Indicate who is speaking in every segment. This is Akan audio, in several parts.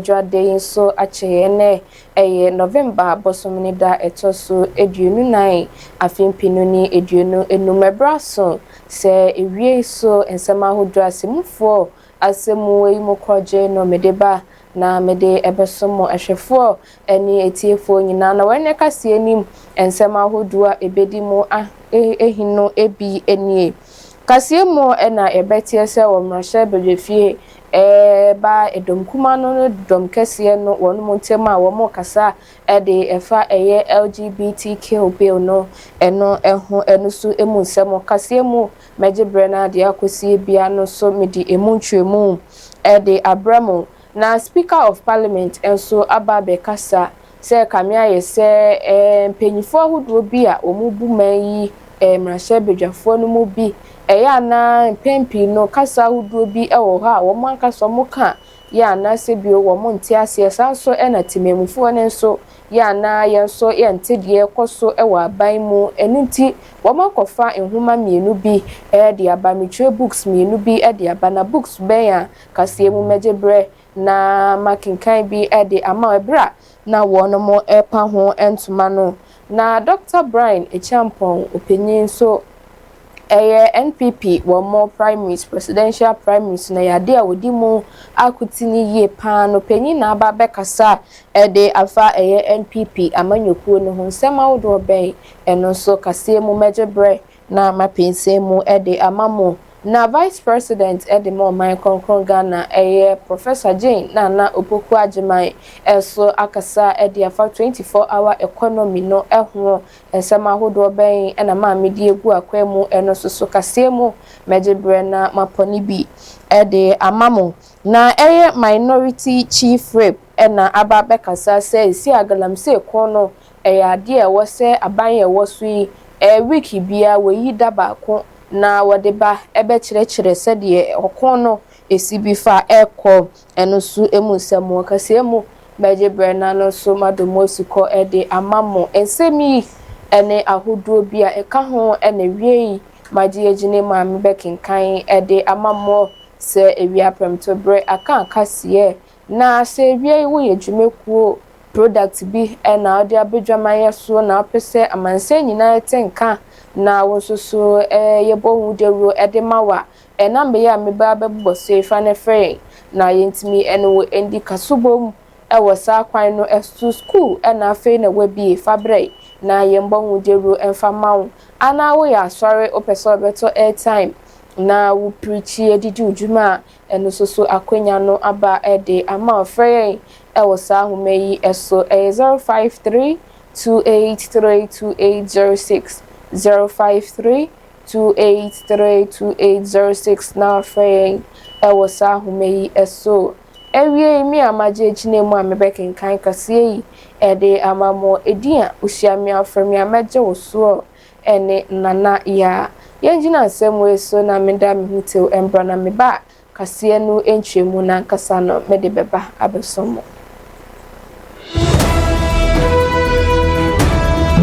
Speaker 1: adwade so ache ne November bosomni da etoso eduonu nan afempinu ni eduonu enumebraso se ewie so ensema hodo asemufo asemu eyimokroje no medeba na mede ebesomo ahwefo eni etiefo nyina na wene kase anim ensema hodo a ebedimu ehino ebi enie kase mu na ebetie se wo mrahye bedwefie ba edom kuma no dom kese no wonu montema wo mo kasa de efa LGBTQ bill no eno su emu nsemo kase mu mejebre na de akosie bia no so medi emu ntwemu de abramo na speaker of parliament enso ababe kasa se kamia ye se penyifo ahodo bi a omubu manyi mrahye bedwafo no mu bi eya na pempi no kasa ahodo bi ewo ha wo man kasa mo ka ya na se bi wo mo nti ase sanso na timemufo ne nso ya na yenso ye ntedie koso ewo aban mu enunti wo makofa enhuma mienu bi de abamitwe books mienu bi de abana books ben ya kase mu mejebre na makinkan bi de ama ebra na wono mo epa ho entuma no na Dr. Brian Echampon opinion so NPP one more primaries presidential primaries na yade a wodi mu akutini ye pa no panyin na aba bekasa de afa NPP amanyokuo no ho nsema wodo ben eno so kase mu mejebre na mapense mu de amamo na vice president de mo man konkron Ghana Professor Jane na opoku ajiman so akasa de afa 24-hour economy no ho ensema hodo ben na ma medi egu akwemu eno so kase mu mejebre na maponi bi de amamo na minority chief rep na ababe kasa say si agalamse kono ade e wo se aban ye wo so yi wiki bia wo yi daba ko na wode ba ebe kire se de okono esibifa eko eno su emu nsemo kase mu mejebre na no so madomosiko de amamo ensemi ene ahodo bia eka ho ene wiei maji ejine ma mebekinkan de amamo se ewia premtobre aka kase na se wiei wo yedwumekuo product bi na ode abedwaman so na opese amanse nyina etenka na wososo yebo deru edemawa na mbe ya meba bebubo so ifa ne frɛ na yentimi eno endi kasubom ewo sa kwan no estu school na afei na wabi fabre na yembo hu deru emfa mawo ana wo ya sorry opeso beto airtime na wo preachi edidi ujuma eno soso akwanya no aba de ama frɛ ewo sa humeyi eso 053 2832806 053-283-2806 na free ewosa humeyi eso ewie mi amaje chine mu amebekin kan kase yi de amamo edian ohia mi afremi amaje woso ene nana ya yenjina nsem we so na meda mi hutew embra na meba kase no entwemu na nkasa no mede beba abesomo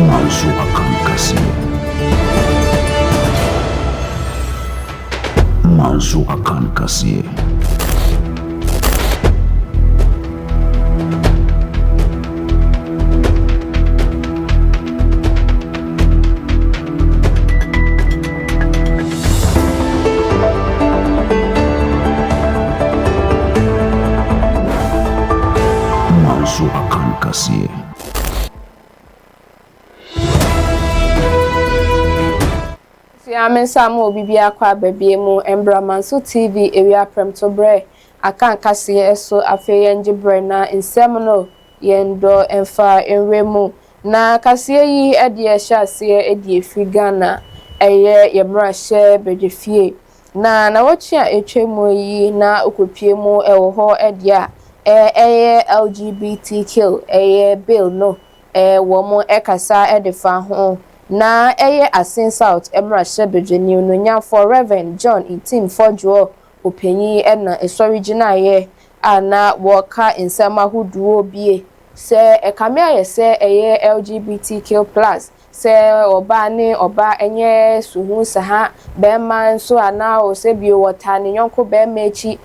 Speaker 2: Manso akan kase Manso akan kase Manso akan kase
Speaker 1: Amensa mo bibia kwa babie mu Embramanso TV ewia premtobre akan kase eso afe yenjebre na nsem no yendo emfa enremu na kase yi ede ehase ede efi Ghana yemrahye bedefie na wochi a etwemu yi na okopie mu ewo ho ede a LGBTQ bill no wo mo ekasa edefa ho na asin south emrahye bedwani no nya for Reverend John Itim Fojo openyi na esorigina ana woka nsema huduo bie se ekame aye se LGBTQ+ se oba ne oba enye suhu saha bema nso ana o se bi wota ne yonko bema echi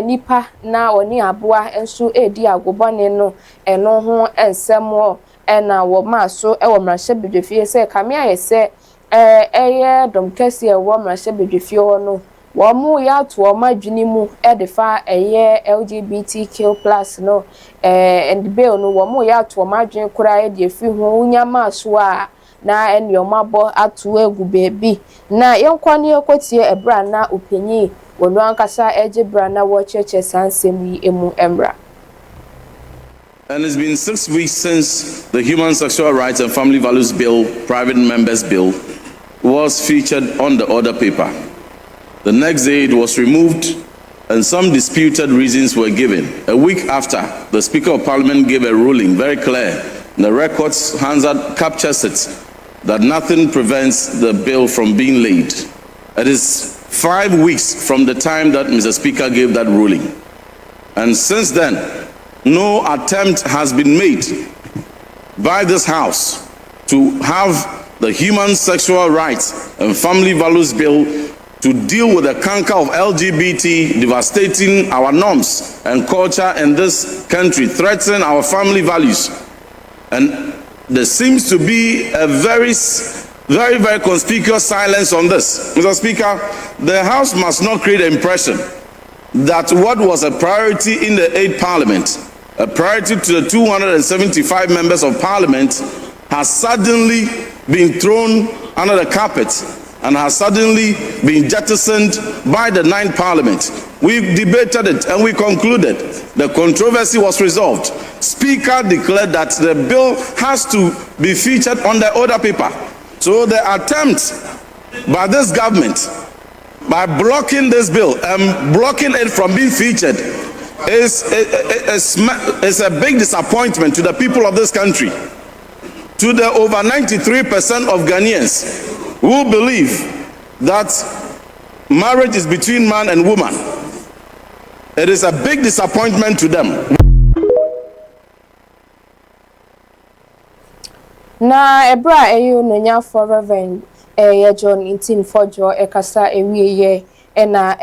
Speaker 1: nipa na oni aboa enso edi agobone no eno ho ensemo na wo ma so wo mrahye bedwefie se kamia ye se eye domkesi e wo mrahye bedwefie ho no wo mu ya to o madwini mu defa eye LGBTQ+ no and bill no wo mu ya to o madwini kura e de fi ho unyama so a na eniomabo atu egu bebi na yenkwane ekotie ebra na openyi wonu ankasa ejebra na wo cheche sansem yi emu emra.
Speaker 3: And it's been 6 weeks since the Human Sexual Rights and Family Values Bill, Private Members Bill, was featured on the order paper. The next day it was removed and some disputed reasons were given. A week after, the Speaker of Parliament gave a ruling, very clear. The records Hansard captures it, that nothing prevents the bill from being laid. It is 5 weeks from the time that Mr. Speaker gave that ruling. And since then, no attempt has been made by this House to have the Human Sexual Rights and Family Values Bill to deal with the canker of LGBT devastating our norms and culture in this country, threatening our family values. And there seems to be a very conspicuous silence on this. Mr. Speaker, the House must not create the impression that what was a priority in the 8th Parliament, a priority to the 275 members of Parliament, has suddenly been thrown under the carpet and has suddenly been jettisoned by the 9th Parliament. We debated it and we concluded. The controversy was resolved. Speaker declared that the bill has to be featured on the order paper. So the attempt by this government, by blocking this bill and blocking it from being featured, is a big disappointment to the people of this country, to the over 93% of Ghanaians who believe that marriage is between man and woman. It is a big disappointment to them.
Speaker 1: Na ebra eyo no nya for reverend John intin fojo ekasa ewieye na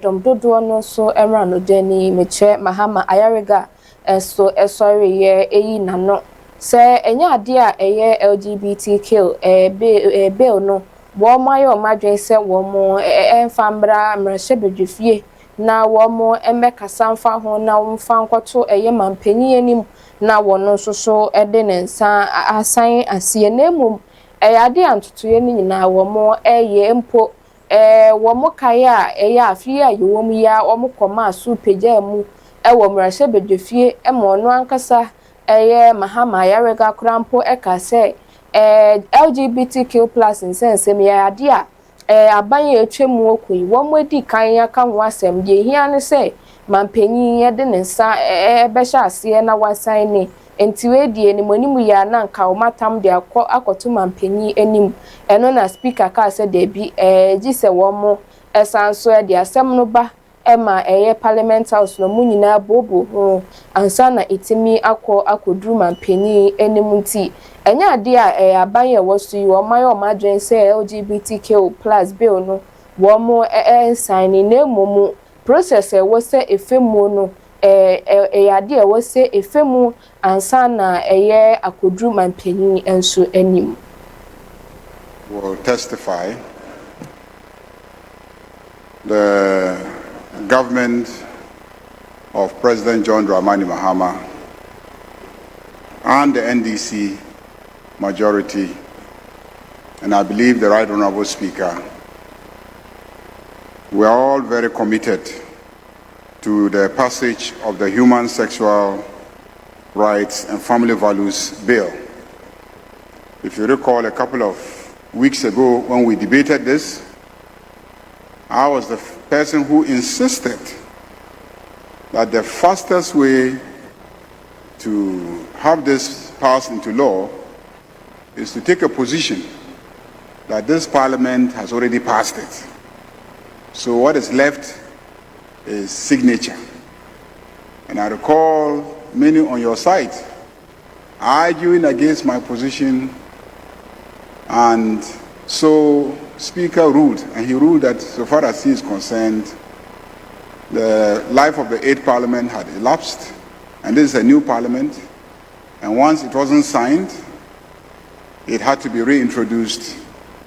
Speaker 1: domdodo no so emra no deni meche mahama ayarega so esori ye eyi nano se enya ade a LGBTQ bill no wo mayo madwen se wo mo enfambra mrehye bedwefie na wo mo emekasa mfa ho na wo mfa nkoto mampanyi anim na wono so ede ne nsa asan asiye na emum ade antotoye ni nyina wo mo mpo wo mo kaya afie a yo mu ya wo mo koma so peja mu wo mrehye bedwefie mo no ankasa mahama yarega krampo se LGBTQ+ nsensem ya ade a abanye etwemu okui wo mo di kan ya ka ho asem de hia ne se mampanyi ye de ne nsa behya ase na wasan ni enti we die ni monimu ya na nka o matam de akoto mampanyi enim eno na speaker ka se de bi gise wo mo esanso de asem no ba ema parliament house no munyina bobo ho ansa na itimi akodru mampanyi enim nti enya ade a abanye wo so yi wo mayo madwen se LGBTQ+ bill no wo mo sign na emomu process was say efemu no ade e was say efemu ansa na akodru mampanyi enso anim.
Speaker 4: Will testify the government of President John Dramani Mahama and the NDC majority, and I believe the Right Honorable Speaker, we are all very committed to the passage of the Human Sexual Rights and Family Values Bill. If you recall, a couple of weeks ago when we debated this, I was the person who insisted that the fastest way to have this passed into law is to take a position that this Parliament has already passed it. So what is left is signature. And I recall many on your side arguing against my position And so Speaker ruled, and he ruled that so far as he is concerned, the life of the 8th Parliament had elapsed, and this is a new Parliament, and once it wasn't signed, it had to be reintroduced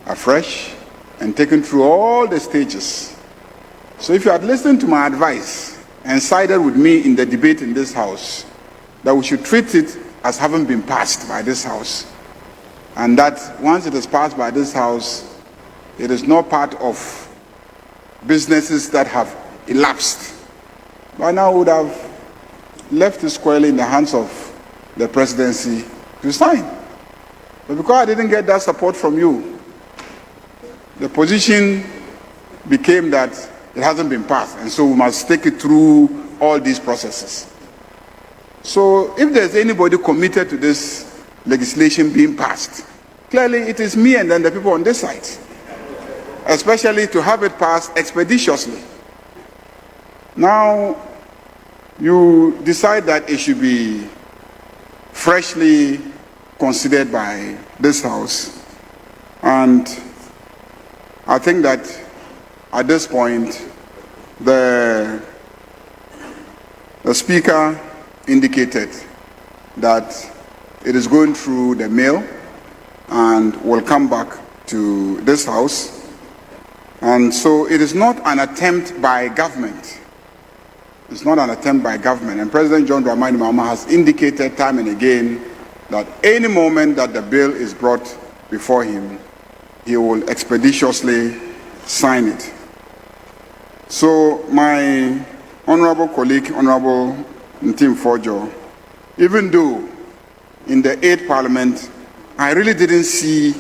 Speaker 4: afresh and taken through all the stages. So if you had listened to my advice and sided with me in the debate in this House, that we should treat it as having been passed by this House, and that once it is passed by this House, it is not part of businesses that have elapsed. By now, we would have left it squarely in the hands of the presidency to sign. But because I didn't get that support from you, the position became that it hasn't been passed, and so we must take it through all these processes. So if there's anybody committed to this legislation being passed, clearly it is me and then the people on this side, especially to have it passed expeditiously. Now, you decide that it should be freshly considered by this House, and I think that at this point, the Speaker indicated that it is going through the mail and will come back to this House. And so it is not an attempt by government. It's not an attempt by government. And President John Dramani Mahama has indicated time and again that any moment that the bill is brought before him, he will expeditiously sign it. So my honorable colleague, Honorable Ntim Fojo, even though in the 8th Parliament, I really didn't see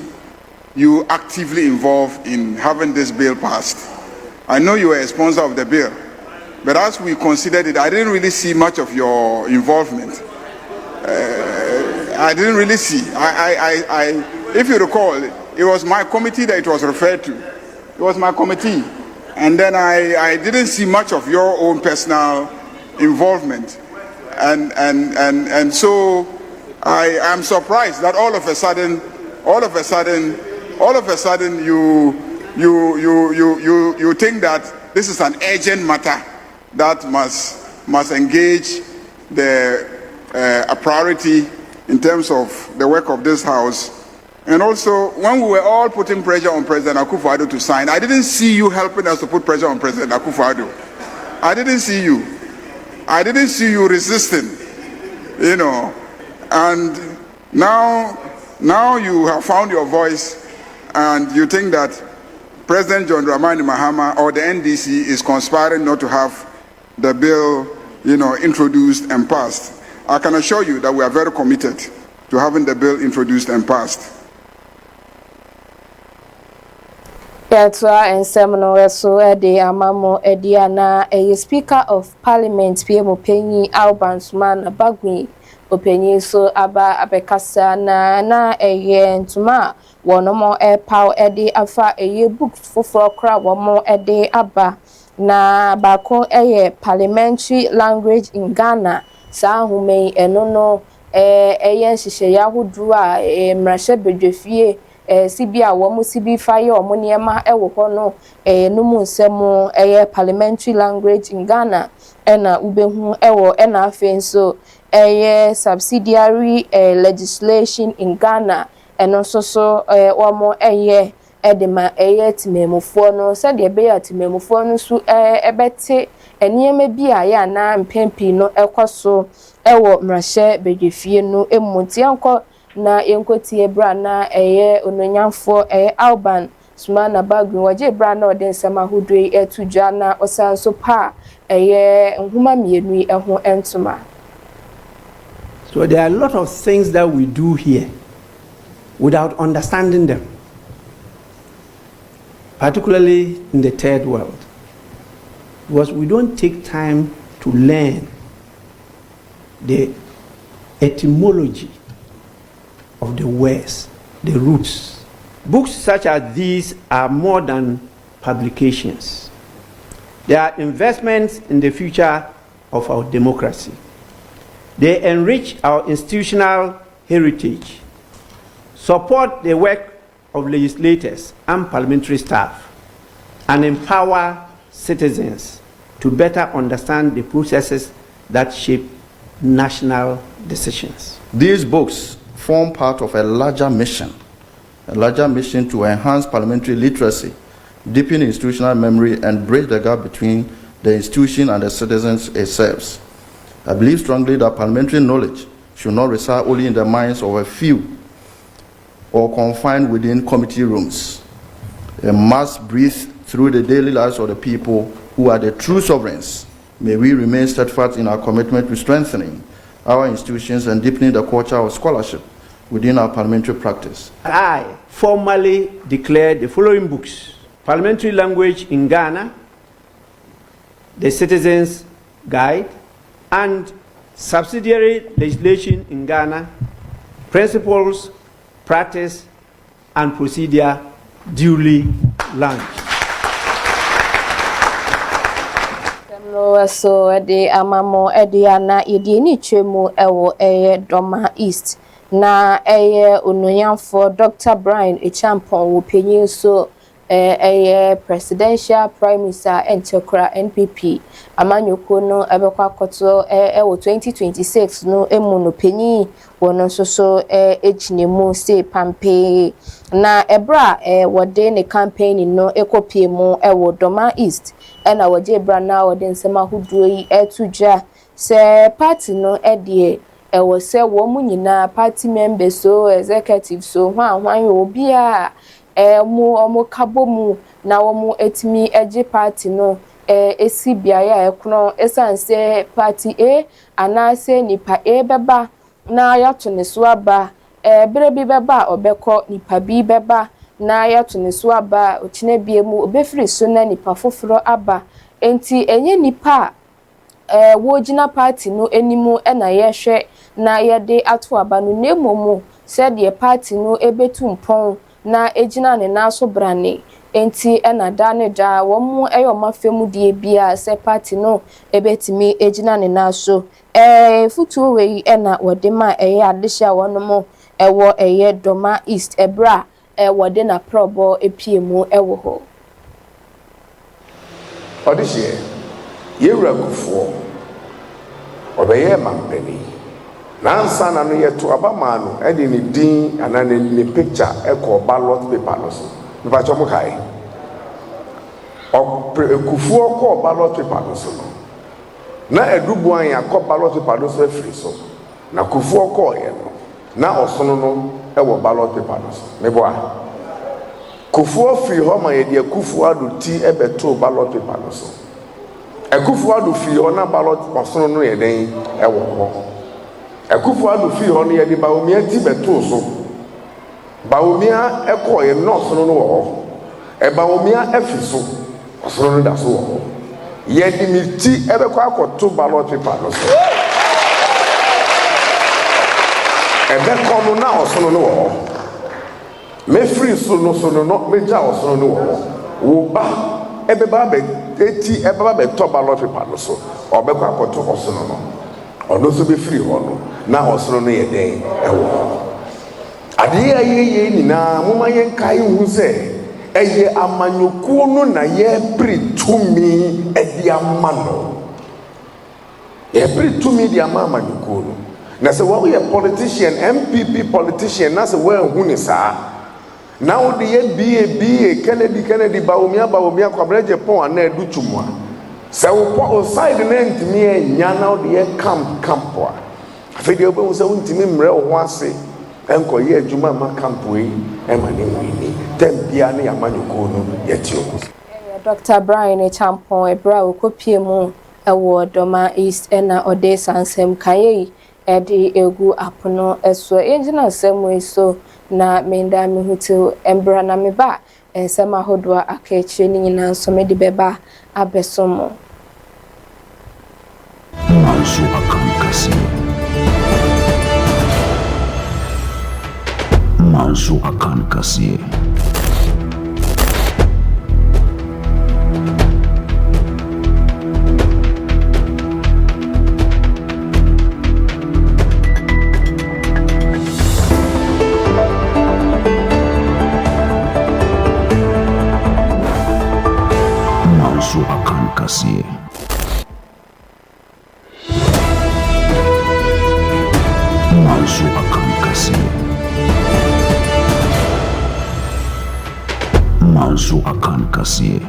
Speaker 4: you actively involved in having this bill passed. I know you were a sponsor of the bill, but as we considered it, I didn't really see much of your involvement. I didn't really see. If you recall, it was my committee that it was referred to. It was my committee. And then I didn't see much of your own personal involvement. And so I am surprised that all of a sudden you think that this is an urgent matter that must engage a priority in terms of the work of this House. And also, when we were all putting pressure on President Akufo-Addo to sign, I didn't see you helping us to put pressure on President Akufo-Addo. I didn't see you. I didn't see you resisting, you know. And now you have found your voice, and you think that President John Dramani Mahama or the NDC is conspiring not to have the bill, you know, introduced and passed. I can assure you that we are very committed to having the bill introduced and passed.
Speaker 1: Yatwa ensemno weso ede amamo ediana Speaker of Parliament PM Openyi Alban Sumana Bagui Openyi so aba abekasa na ntuma wonomo power ede afa book foforo kra womo ede aba na bako parliamentary language in Ghana sa hume enono nhihye yahoduru a mrahye bedwefie sibia wo sibi faye omo niema wo ho no numu nsemo parliamentary language in Ghana na ubehu na afen so subsidiary legislation in Ghana eno so omo edema timemufo no se de be ya timemufo no su ebete eniema bi ya na mpempi no ekoso mrahye bedwefie no emunti anko na yenkoti ebra na ononyamfo Alban Sumana Bagui waje ebra na ode nsema hodwe etudwa na osanso pa nhuma mienu ho entuma.
Speaker 5: So there are a lot of things that we do here without understanding them, particularly in the third world, because we don't take time to learn the etymology of the words, the roots. Books such as these are more than publications. They are investments in the future of our democracy. They enrich our institutional heritage, support the work of legislators and parliamentary staff and empower citizens to better understand the processes that shape national decisions.
Speaker 6: These books form part of a larger mission to enhance parliamentary literacy, deepen institutional memory, and bridge the gap between the institution and the citizens it serves. I believe strongly that parliamentary knowledge should not reside only in the minds of a few or confined within committee rooms. It must breathe through the daily lives of the people who are the true sovereigns. May we remain steadfast in our commitment to strengthening our institutions and deepening the culture of scholarship within our parliamentary practice.
Speaker 5: I formally declare the following books: Parliamentary Language in Ghana, The Citizens Guide, and Subsidiary Legislation in Ghana, Principles, Practice, and Procedure, duly launched.
Speaker 1: So the amamo ediana yedini chemu ewo Doma East na for Dr. Brian Echampon wo penyin so presidential prime minister Entokra NPP amanyoko no ebekwa koto 2026 no emu no penyin wono so ejinemu say pampe na ebra wode ne campaign no ekopie mu Doma East ena waje bra na wode nsema huduo yi etudwa se party no edie ewo se wo mu nyina party members so executive so hwan obia omo kabomu na omo etimi eje party no esi biaya ekono esanse party anase nipa beba na yato ne so aba bere bi beba obekọ nipa bi beba na yato ne so aba okine biemu obefiri so na nipa foforo aba enti enye nipa wo gina party no enimu na yehwe na yede ato aba no nemomu said the party no ebetu mpon na ejina ne na so brane enti na da ne da wo mu mafemu die bia se party no ebetimi ejina ne na so futu we na wode ma adehia wono mo ewo Doma East ebra wode na probo epiemu ewo ho
Speaker 7: odihie yewura kufuo obeye mampeni nansa na no yeto abama no edi ni din anane ni picture eko ballot paper no so bipa chomo kai kufuo ko ballot paper no so no na edubuan yakọ ballot paper no so afiri so na kufuo ko ye no na osono no ewo ballot paper no so meboa kufuo firi ho ma ye de kufuo ado ti ebeto ballot paper no so kufuo ado firi ho na ballot osono no ye den ewo ho ekufu adu fi ho no ye di baomia ti beto so baomia ekọ ye no so no wo baomia afi so so no da so wo ye di mi ti ebekọ akoto ballot paper no so ebekọ no na so no wo me free so no me ja so no wo ba ebeba be eti ebeba be to ballot paper no so obekọ akoto so no ono so be free ho no na osoro no ye den ewo ade ayeye ni na moma yen kai hu se eye amanyokuo no na ye pritumi edi amano ye pritumi di amanyokuo no na se wo ye politician MPP politician na se wo hu ni sa na wo de ye BA Kennedy baomia kwabreje pon ana edu tumwa se wo side na ntimi enya na wo de ye camp wa afedi obo se ntimi mre wo ase enko ye adwuma ma camp yi emane mwini tempia ne amanyoko no yeti oku
Speaker 1: Dr. Brian Echampon ebra okopie mu ewo Doma East na ode sansem kaye edi egu apono eso enjina semwe so na menda mi hutu embra na meba ensema hodwa akechire ni nyina nso medi beba abesomo
Speaker 2: Manso akankasi. Manso akankasi. Manso akankasi. Manso akankasi.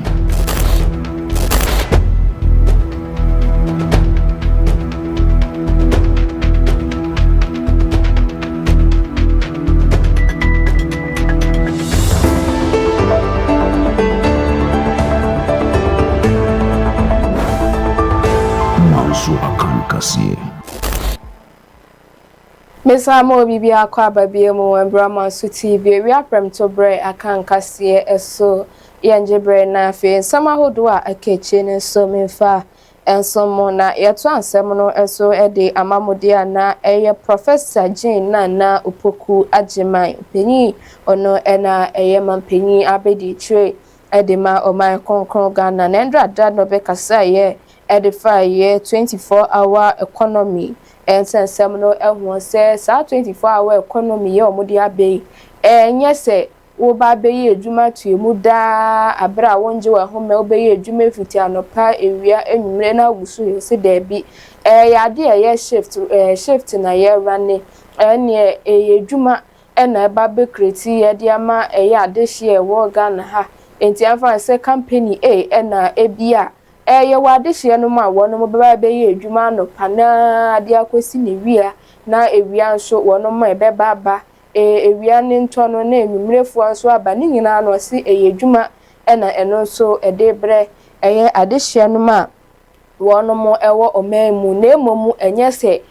Speaker 1: Mesa mo bibi akwa babie mu embrama su TV wi aprem to bre akankase eso yenjebre na afi sama hodo a akeche ne so memfa enso mo na yeto ansem no eso ede amamode ana eye Professor Jane na opoku ageman penyi ono ena eye mampenyi abedi tre ede ma oman konkron Ghana na ndra dad no be kasa ye ede fa ye 24-hour economy and sensem no ehun se sa 24-hour economy ye omudi abe enye se wo ba be ye adwuma tuemu da abra wonje wa home wo be ye adwuma fiti anopa ewia enwumre na wusu ye se da bi ya de ye shift na ye rane ene ye adwuma ena ba be kreti ye de ama ye adehye wo Ghana ha enti afa se company ena ebia ye wadehye no ma wono mo beba be ye adwuma no pana ade akosi ne wia na ewia nso wono ma ebeba ba ewia ne ntono na enwumrefu nso aba ni nyina no se adwuma ena eno nso ede bre ye adehye no ma wono mo ewo omemu na emomu enye se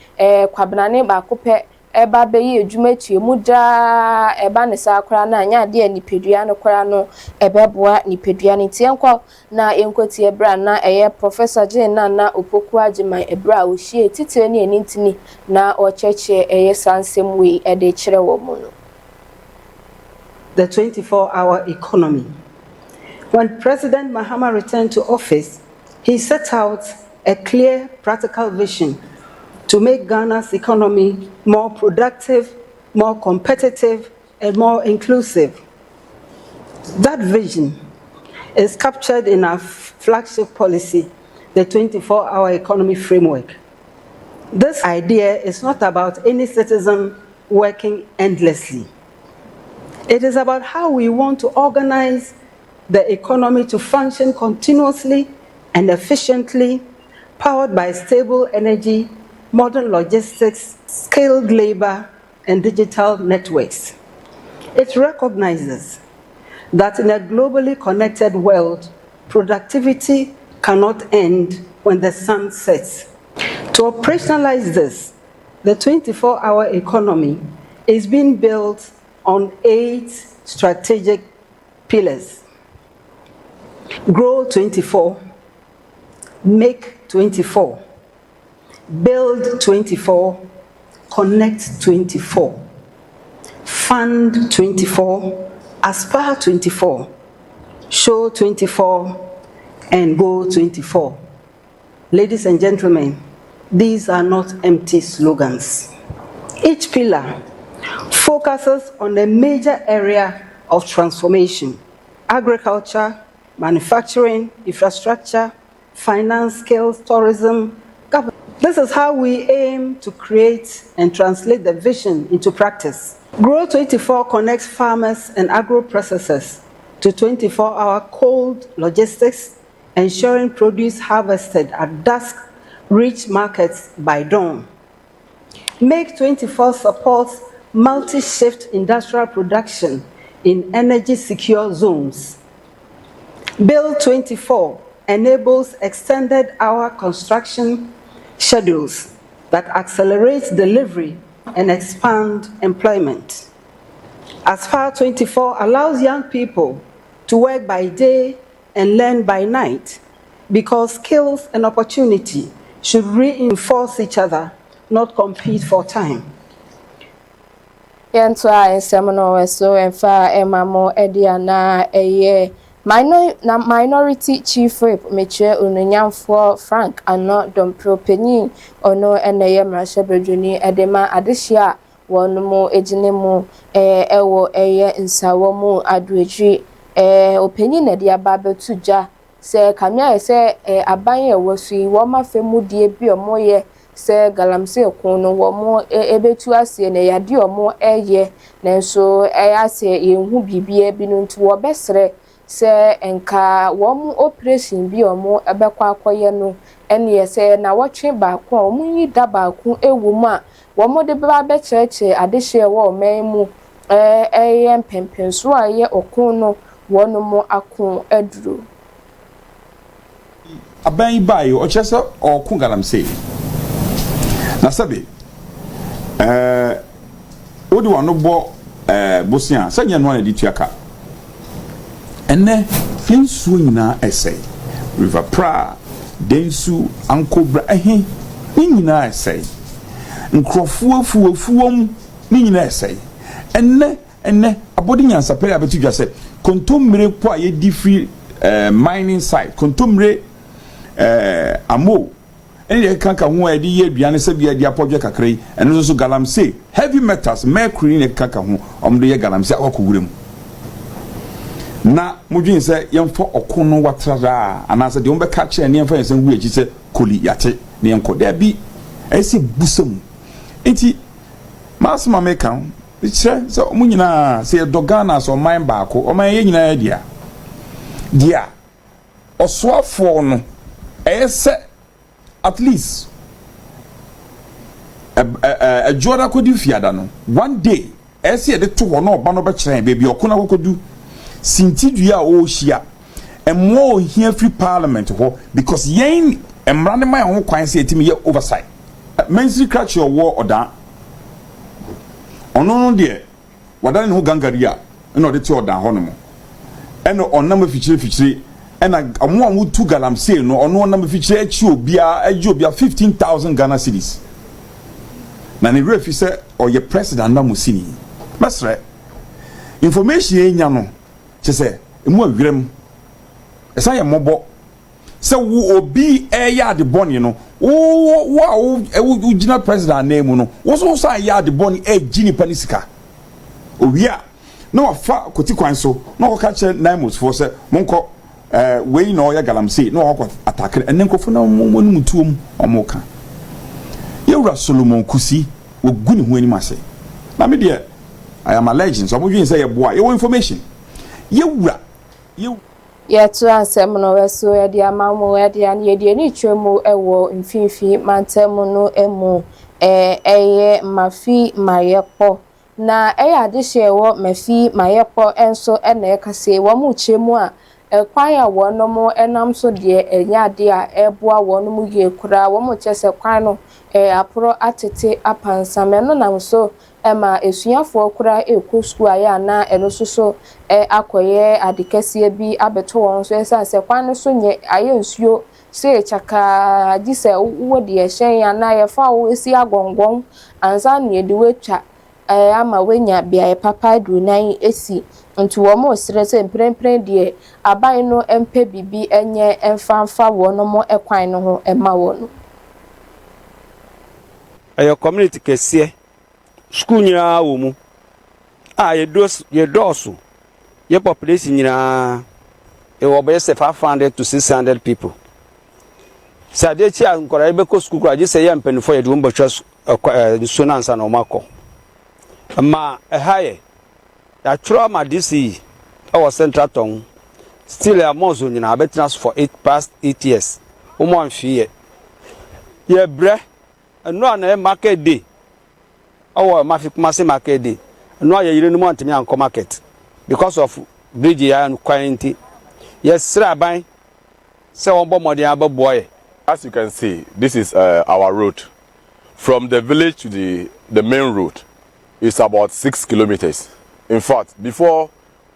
Speaker 1: kwabenane ba kope eba be ye adwuma tuemu da eba ne sa akora na anya de nipedua no kora no ebeboa nipedua ne tienkwa na enkoti ebra na Professor Jane na opoku ageman ebra o hie titire ne enintini na o cheche sansem we ede kire wo mu no.
Speaker 8: The 24-hour economy. When President Mahama returned to office, he set out a clear, practical vision to make Ghana's economy more productive, more competitive, and more inclusive. That vision is captured in our flagship policy, the 24-hour economy framework. This idea is not about any citizen working endlessly. It is about how we want to organize the economy to function continuously and efficiently, powered by stable energy, modern logistics, skilled labor, and digital networks. It recognizes that in a globally connected world, productivity cannot end when the sun sets. To operationalize this, the 24-hour economy is being built on 8 strategic pillars. Grow 24, make 24, build 24, connect 24, fund 24, aspire 24, show 24, and go 24. Ladies and gentlemen, these are not empty slogans. Each pillar focuses on a major area of transformation: agriculture, manufacturing, infrastructure, finance, skills, tourism, government. This is how we aim to create and translate the vision into practice. Grow 24 connects farmers and agro-processors to 24-hour cold logistics, ensuring produce harvested at dusk reach markets by dawn. Make 24 supports multi-shift industrial production in energy-secure zones. Build 24 enables extended hour construction schedules that accelerate delivery and expand employment. Aspire 24 allows young people to work by day and learn by night, because skills and opportunity should reinforce each other, not compete for time.
Speaker 1: Yento a ensem so emfa emamo ediana minority chief whip meche onunyamfo Frank ano dompro penyin ono eneye mrashebedwuni edema adehia wonumo ejinemu ewo nsawo mu adweji openyin na dia ba betuja se kamia se aban ewo sui wo mafemu die bi omoye se galamsey kun no wo mo ebetu ase na yade omo eye nanso ase yenhu bibie bi no nti wo besre se enka wo mo operation bi omo ebekwa akoye no ene se na wotwe ba ko omo yi da ba ko ewu mu a wo mo de ba be cheche adehye wo oman mu empempenso aye okun no wono mo akun aduro
Speaker 9: aban bayo o chese okun galamsey na sabe odi wano bo bosia sanya no na dituaka ene finsu nyina essay river pra densu ankobra nyina essay nkrofuafuafuom nyina essay ene abodi nyansa pere abetu dwase kontomre po aye different mining site kontomre amo ene kanka ho edi ye aduane se bia di apodwe kakrai eno so galamsey heavy metals mercury ne kanka ho omdo ye galamsey akokowurem na mudwin se yemfo okono watrara anase de ombe ka kire ne yemfa yesen hu echi se koli yate ne yenko da bi ese busam enti masma mekan kire se omunyina se dogana so man baako o man ye nyina ya dia osoafo no ese at least a joda kodi fiada no one day ese de to ho no ba no be kire be bi okona kokodu sintidua o hia emmo hia free parliament ho because yen emrane man ho kwan se etimi ye oversight mensi catch your war order ono no de wadane ho gangaria eno de ti order ho no mo eno onam fichire ena amu amu tu galamsey no ono onam fichire echi obia 15,000 Ghana cedis na ne refi se oye president na musini mesre information enya no chese emu awirem esa ye mobo se wo obi eya de boni no wo ugina president name no wo so sa ya de boni gini panisika owia na wafa koti kwan so na wo ka che naimos for se monko we no ya galamsey na wo attack enen kofo na mo mutuom omoka yewura Solomon Kusi oguni hu ani ase na me de I am a legend so mo dwen say ye boa ye information yewura
Speaker 1: yetu ansem no weso ye dia mamu ye dia ne ye ni twemu ewo mfinfi mantemu no emu eye mafi mayepo na eye adehye ewo mafi mayepo enso ena ekase wo mu chemu a kwan ya wono mo enam so de enya ade a eboa wono mu ye kura wo mo chese kwan no apro atete apansame no nam so ema esuafo kura eku aya na eno so akoye adikesie bi abeto won so esa se kwan no so nye aye nsuo se chaka dise wo de ehyen ya na ye fa wo esi agongon anza ne de wetwa ama wenya bia papa dunan esi ntu wo mo sire se mprempren de aban no empe bibi enye emfanfa wo no mo ekwan no ho ema wo no
Speaker 10: ayo community kese school nyina wo mu ye dosu ye population nyina e wo be se 500 to 600 people sa de chi ankora e be ko school kura je se ye mpanifo ye de wo mbotwa so na ansa na o makọ ama haye ya trauma DC our central town still a mozo nyina abetnas for 8 years o mo anfie ye bre eno na market day our mafik market day eno ya yire no mo antimi anko market because of bridge ya and quarantine yes sraban se won bo modern ababoy.
Speaker 11: As you can see, this is our road from the village to the main road. It's about 6 kilometers. In fact, before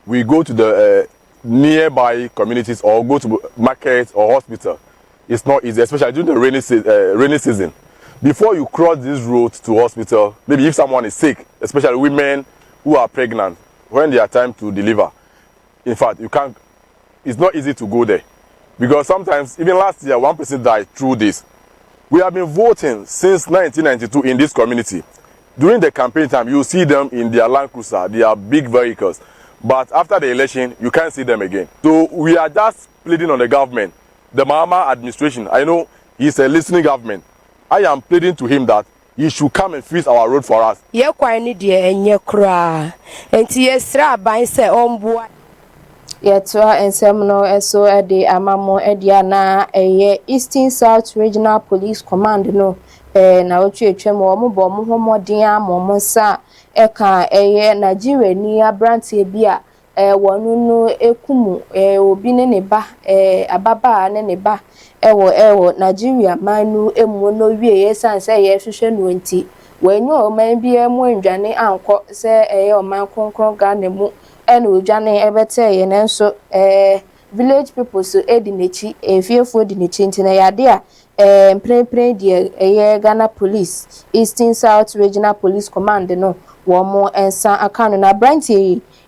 Speaker 11: we go to the nearby communities or go to market or hospital, it's not easy, especially during the rainy season. Before you cross this road to hospital, maybe if someone is sick, especially women who are pregnant, when they are time to deliver, in fact, it's not easy to go there. Because sometimes, even last year, one person died through this. We have been voting since 1992 in this community. During the campaign time, you see them in their Land Cruiser, their big vehicles. But after the election, you can't see them again. So we are just pleading on the government, the Mahama administration. I know it's a listening government. I am pleading to him that he should come and fix our road for us.
Speaker 12: Ye kwan ni de enye kra. Enti yesra ban se omboa.
Speaker 1: Yetwa ensem no eso ede amamo ede ana eye Eastern South Regional Police Command no na otu etwem wo bo mo homodin amomo sa eka eye Nigeria ni abrante bia wonu no ekumu obi ne ba ababa ne ba ewo Nigeria manu emu no wie yesan se ye hwehwe no nti wanyu o man bia mu ndwane anko se eye o man konkron ga na mu ene odwane ebete ye nenso village people so edinechi efiefo edinechi ntina yade a mprempren die eye Ghana Police Eastern South Regional Police Command no wo mo ensa akano na branch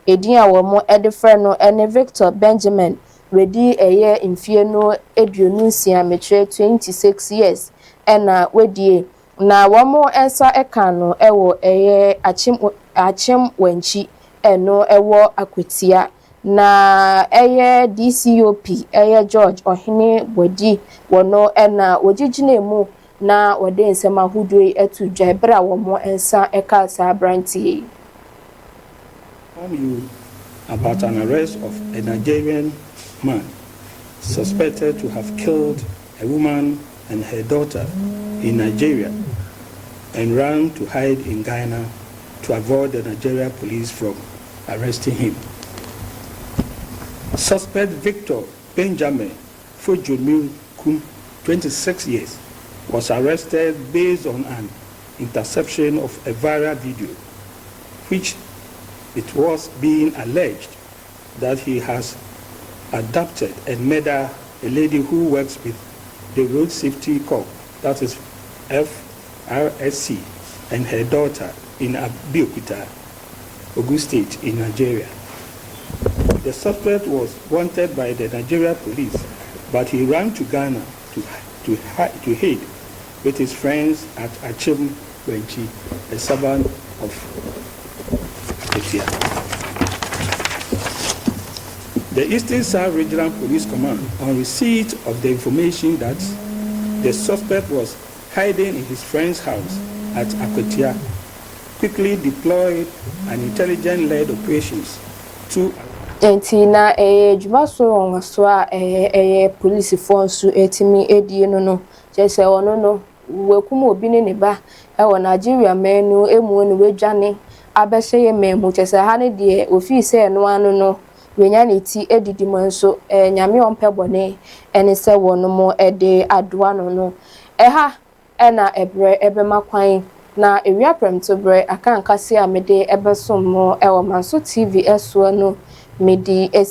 Speaker 1: edin a wo mo edefre no ene Victor Benjamin wedi eye infie no eduonu nsia metre 26 years ena wedi na wo mo ensa ekano ewo eye achim wanchi eno ewo akwetia na eye DCOP eye George Ohene Bodi wono ena wogigine mu na wode nsema hudoi etu dwebra wo mo ensa eka sa branti.
Speaker 5: You about an arrest of a Nigerian man suspected to have killed a woman and her daughter in Nigeria and ran to hide in Ghana to avoid the Nigeria police from arresting him. Suspect Victor Benjamin Fujumi Kum, 26 years, was arrested based on an interception of a viral video, which it was being alleged that he has adopted and murdered a lady who works with the Road Safety Corps, that is FRSC, and her daughter in Abeokuta, Ogun State in Nigeria. The suspect was wanted by the Nigeria police, but he ran to Ghana to hide with his friends at Achim Wenchi, a suburb of Aketia. The Eastern South Regional Police Command, on receipt of the information that the suspect was hiding in his friend's house at Aketia, quickly deployed an intelligence-led operations to
Speaker 1: Entina jumaso ngaso a police force etimi edie no jese ono no wekum obi ne ba e Nigeria menu emu no wedwane abehye ye memu jese ha ne de office no anu no wenya ne ti edidi manso nyame ompebone ene se wono mo ede adoa no ha na ebre ebema kwan na ewia premto bre aka nkase a mede ebesom mo manso TV eso no medi